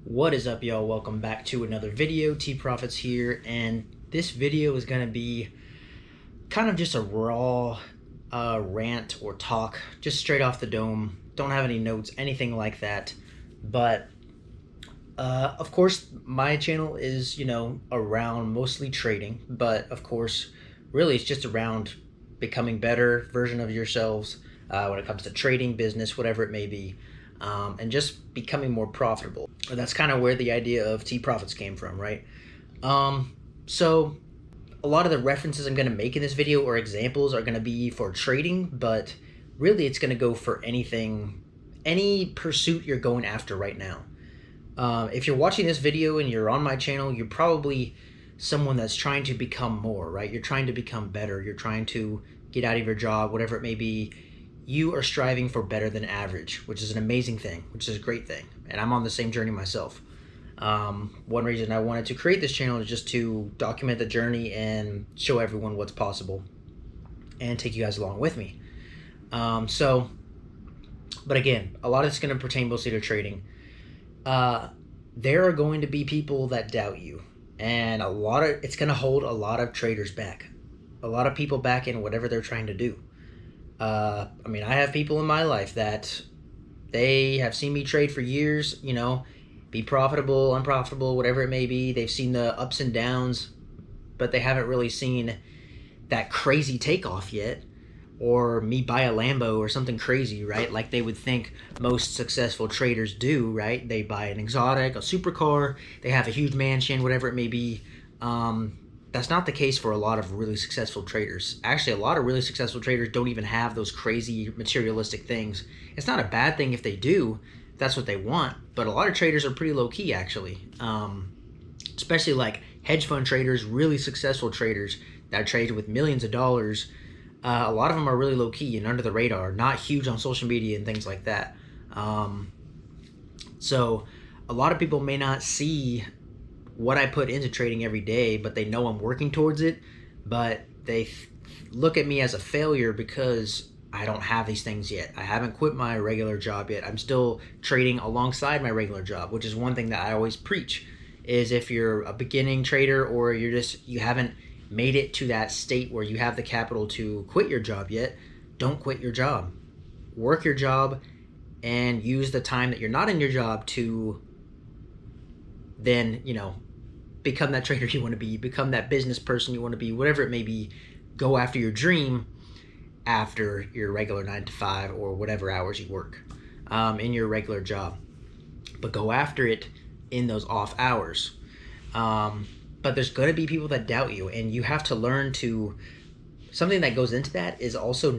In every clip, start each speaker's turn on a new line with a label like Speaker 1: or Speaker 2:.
Speaker 1: What is up, y'all? Welcome back to another video. Profitz here, and this video is going to be kind of just a raw rant or talk, just straight off the dome. Don't have any notes, anything like that. But of course, my channel is, around mostly trading, but of course, really it's just around becoming better version of yourselves when it comes to trading, business, whatever it may be. And just becoming more profitable. That's kind of where the idea of Profitz came from, right? So a lot of the references I'm going to make in this video or examples are going to be for trading, but really it's going to go for anything, any pursuit you're going after right now. If you're watching this video and you're on my channel, you're probably someone that's trying to become more, right? You're trying to become better. You're trying to get out of your job, whatever it may be. You are striving for better than average, which is an amazing thing, which is a great thing. And I'm on the same journey myself. One reason I wanted to create this channel is just to document the journey and show everyone what's possible and take you guys along with me. But again, a lot of it's going to pertain mostly to trading. There are going to be people that doubt you, and it's going to hold a lot of traders back, a lot of people back in whatever they're trying to do. I have people in my life that they have seen me trade for years, be profitable, unprofitable, whatever it may be. They've seen the ups and downs, but they haven't really seen that crazy takeoff yet, or me buy a Lambo or something crazy, right? Like they would think most successful traders do, right? They buy an exotic, a supercar, they have a huge mansion, whatever it may be. That's not the case for a lot of really successful traders. Actually, a lot of really successful traders don't even have those crazy materialistic things. It's not a bad thing if they do, if that's what they want, but a lot of traders are pretty low-key, actually. Especially like hedge fund traders, really successful traders that trade with millions of dollars. A lot of them are really low-key and under the radar, not huge on social media and things like that. So a lot of people may not see what I put into trading every day, but they know I'm working towards it, but they look at me as a failure because I don't have these things yet. I haven't quit my regular job yet. I'm still trading alongside my regular job, which is one thing that I always preach, is if you're a beginning trader or you haven't made it to that state where you have the capital to quit your job yet, don't quit your job. Work your job and use the time that you're not in your job to then, become that trader you want to be, become that business person you want to be, whatever it may be. Go after your dream after your regular 9 to 5 or whatever hours you work in your regular job. But go after it in those off hours. But there's going to be people that doubt you, and you have to learn to, something that goes into that is also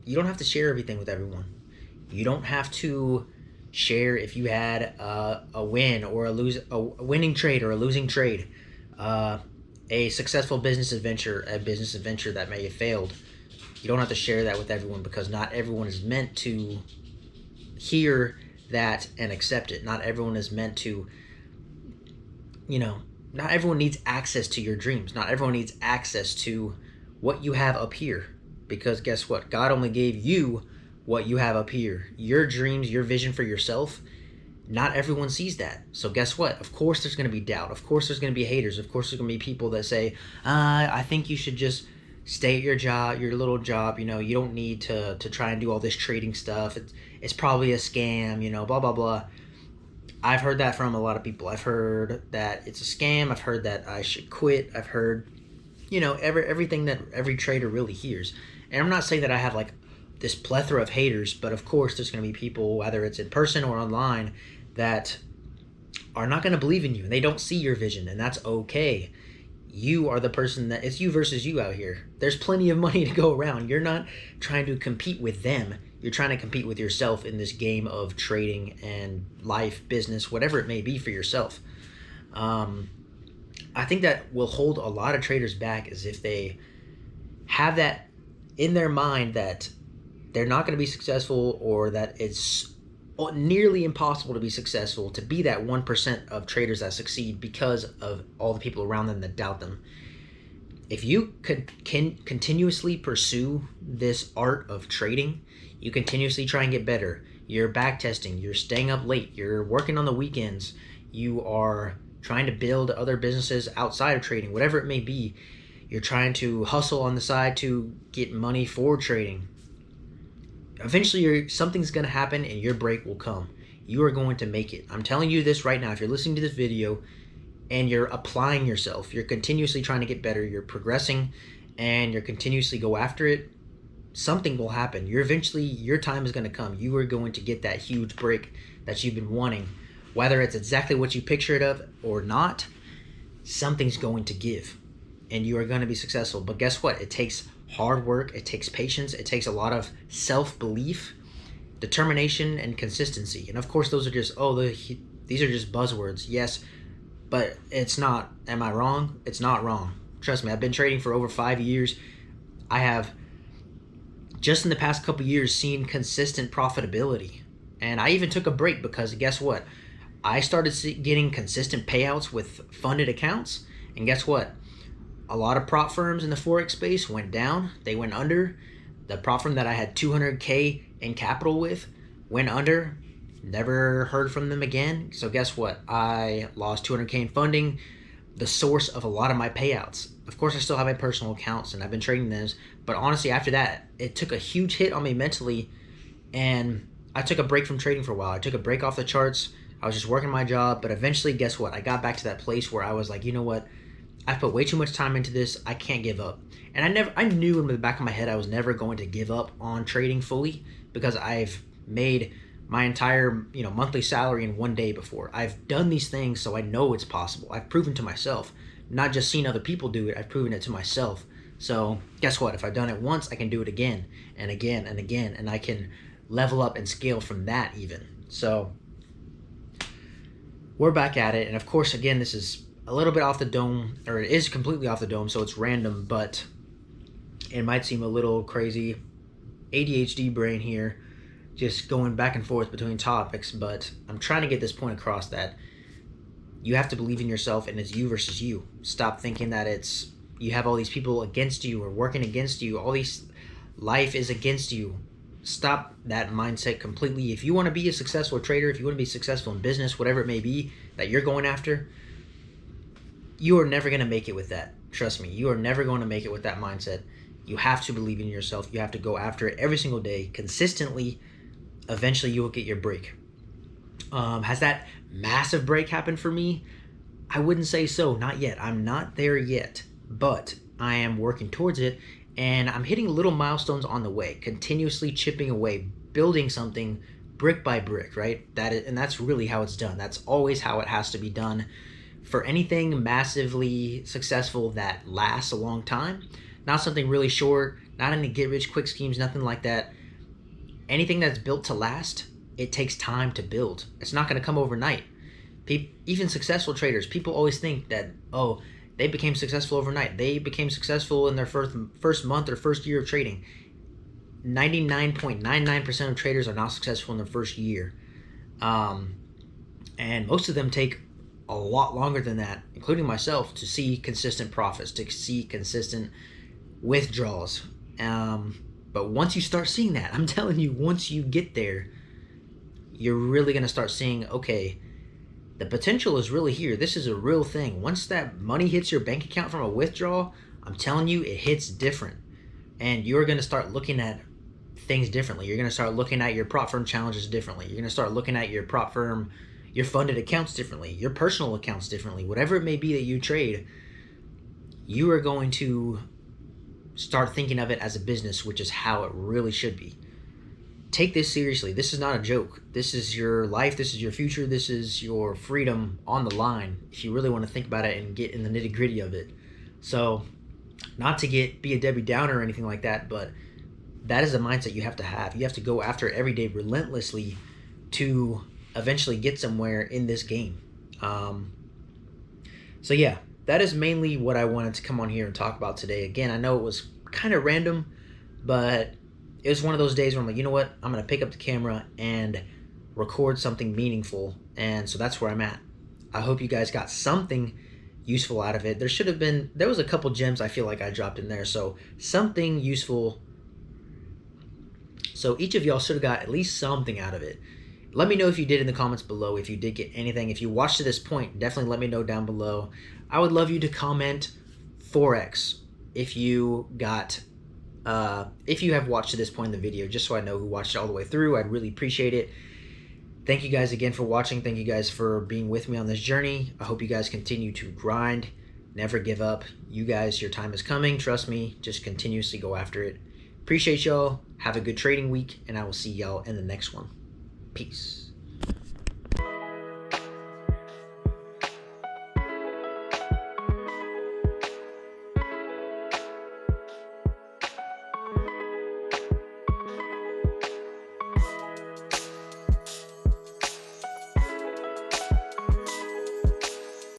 Speaker 1: you don't have to share everything with everyone. You don't have to share if you had a win or a winning trade or a losing trade, a successful business adventure, a business adventure that may have failed. You don't have to share that with everyone because not everyone is meant to hear that and accept it. Not everyone is meant to, not everyone needs access to your dreams. Not everyone needs access to what you have up here, because guess what? God only gave you what you have up here, your dreams, your vision for yourself. Not everyone sees that. So guess what? Of course there's going to be doubt. Of course there's going to be haters. Of course there's going to be people that say, I think you should just stay at your job, your little job. You don't need to try and do all this trading stuff. It's probably a scam, blah, blah, blah. I've heard that from a lot of people. I've heard that it's a scam. I've heard that I should quit. I've heard, everything that every trader really hears. And I'm not saying that I have like this plethora of haters, but of course there's going to be people, whether it's in person or online, that are not going to believe in you, and they don't see your vision, and that's okay. You are the person that, it's you versus you out here. There's plenty of money to go around. You're not trying to compete with them. You're trying to compete with yourself in this game of trading and life, business, whatever it may be for yourself. I think that will hold a lot of traders back, is if they have that in their mind that they're not going to be successful, or that it's nearly impossible to be successful, to be that 1% of traders that succeed because of all the people around them that doubt them. If you can continuously pursue this art of trading, you continuously try and get better. You're back testing, you're staying up late, you're working on the weekends, you are trying to build other businesses outside of trading, whatever it may be. You're trying to hustle on the side to get money for trading. Eventually, something's going to happen and your break will come. You are going to make it. I'm telling you this right now. If you're listening to this video and you're applying yourself, you're continuously trying to get better, you're progressing, and you're continuously go after it, something will happen. Your time is going to come. You are going to get that huge break that you've been wanting. Whether it's exactly what you picture it of or not, something's going to give and you are going to be successful. But guess what? It takes hard work, it takes patience, it takes a lot of self-belief, determination, and consistency. And of course, those are just, these are just buzzwords. Yes, but it's not. Am I wrong? It's not wrong. Trust me, I've been trading for over 5 years. I have, just in the past couple years, seen consistent profitability. And I even took a break because guess what? I started getting consistent payouts with funded accounts. And guess what? A lot of prop firms in the Forex space went down. They went under. The prop firm that I had 200K in capital with went under. Never heard from them again. So guess what? I lost 200K in funding, the source of a lot of my payouts. Of course, I still have my personal accounts and I've been trading those. But honestly, after that, it took a huge hit on me mentally. And I took a break from trading for a while. I took a break off the charts. I was just working my job. But eventually, guess what? I got back to that place where I was like, you know what? I've put way too much time into this. I can't give up. And I knew in the back of my head I was never going to give up on trading fully because I've made my entire monthly salary in one day before. I've done these things, so I know it's possible. I've proven to myself, not just seen other people do it. I've proven it to myself. So guess what? If I've done it once, I can do it again and again and again, and I can level up and scale from that even. So we're back at it, and of course, again, this is a little bit off the dome, or it is completely off the dome, so it's random, but it might seem a little crazy. ADHD brain here, just going back and forth between topics, but I'm trying to get this point across that you have to believe in yourself and it's you versus you. Stop thinking that you have all these people against you or working against you. Life is against you. Stop that mindset completely. If you want to be a successful trader, if you want to be successful in business, whatever it may be that you're going after, you are never going to make it with that. Trust me, you are never going to make it with that mindset. You have to believe in yourself. You have to go after it every single day, consistently. Eventually, you will get your break. Has that massive break happened for me? I wouldn't say so. Not yet. I'm not there yet, but I am working towards it, and I'm hitting little milestones on the way, continuously chipping away, building something brick by brick, right? And that's really how it's done. That's always how it has to be done. For anything massively successful that lasts a long time, not something really short, not any get-rich-quick schemes, nothing like that. Anything that's built to last, it takes time to build. It's not going to come overnight. Even successful traders, people always think that, they became successful overnight. They became successful in their first month or first year of trading. 99.99% of traders are not successful in their first year. And most of them take a lot longer than that, including myself, to see consistent profits, to see consistent withdrawals. But once you start seeing that, I'm telling you, once you get there, you're really going to start seeing, okay, the potential is really here. This is a real thing. Once that money hits your bank account from a withdrawal, I'm telling you, it hits different. And you're going to start looking at things differently. You're going to start looking at your prop firm challenges differently. You're going to start looking at your prop firm, your funded accounts differently, your personal accounts differently. Whatever it may be that you trade, you are going to start thinking of it as a business, which is how it really should be. Take this seriously. This is not a joke. This is your life. This is your future. This is your freedom on the line, if you really want to think about it and get in the nitty-gritty of it. So, not to be a Debbie Downer or anything like that, but that is a mindset you have to have. You have to go after it every day relentlessly to eventually get somewhere in this game. So yeah, that is mainly what I wanted to come on here and talk about today. Again, I know it was kind of random, but it was one of those days where I'm like, you know what? I'm going to pick up the camera and record something meaningful. And so that's where I'm at. I hope you guys got something useful out of it. There was a couple gems I feel like I dropped in there. So something useful. So each of y'all should have got at least something out of it. Let me know if you did in the comments below, if you did get anything. If you watched to this point, definitely let me know down below. I would love you to comment Forex if you have watched to this point in the video, just so I know who watched it all the way through. I'd really appreciate it. Thank you guys again for watching. Thank you guys for being with me on this journey. I hope you guys continue to grind. Never give up. You guys, your time is coming. Trust me. Just continuously go after it. Appreciate y'all. Have a good trading week, and I will see y'all in the next one. Peace.